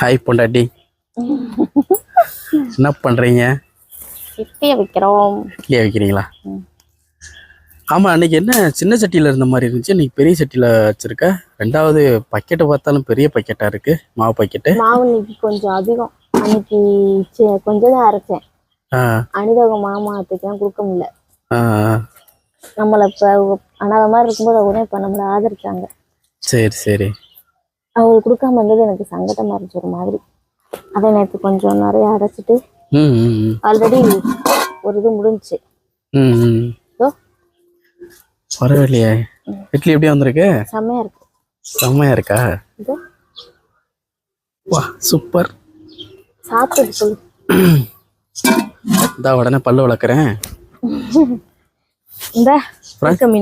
Hi பொண்டாட்டி, என்ன பண்றீங்க? இட்லியை வைக்கிறோம். இட்லியா வைக்கிறீங்களா? ஆமா, அன்னைக்கு என்ன சின்ன சட்டியில இருந்த மாதிரி இருந்துச்சு, இன்னைக்கு பெரிய சட்டியில வச்சிருக்க. ரெண்டாவது பக்கெட்டை பார்த்தாலும் பெரிய பக்கெட்டா இருக்கு, மாவு பக்கெட்டு. மாவு இன்னைக்கு கொஞ்சம் அதிகம். அன்னைக்கு கொஞ்சம் தான் அரைச்சேன். அனிதவங்க மாமாத்துக்குலாம் கொடுக்க முடியல. நம்மளை இப்போ அனாத மாதிரி இருக்கும்போது அவங்க இப்போ நம்மளை ஆதரிச்சாங்க. சரி சரி. அவங்களுக்கு கொடுக்காம இருந்தது எனக்கு சங்கடமா இருந்துச்சு ஒரு மாதிரி. அதை நேற்று கொஞ்சம் நிறைய அடைச்சிட்டு ஆல்ரெடி ஒரு இது முடிஞ்சிச்சு. பரவாயில்லையே, இட்லி எப்படி வந்திருக்கு? செம்மையா இருக்கு. செம்மையா இருக்கா? வா சூப்பர். சாப்பிட்டு சொல்லு. இந்த உடனே பல்லு வளர்க்குறேன். இந்த மீன்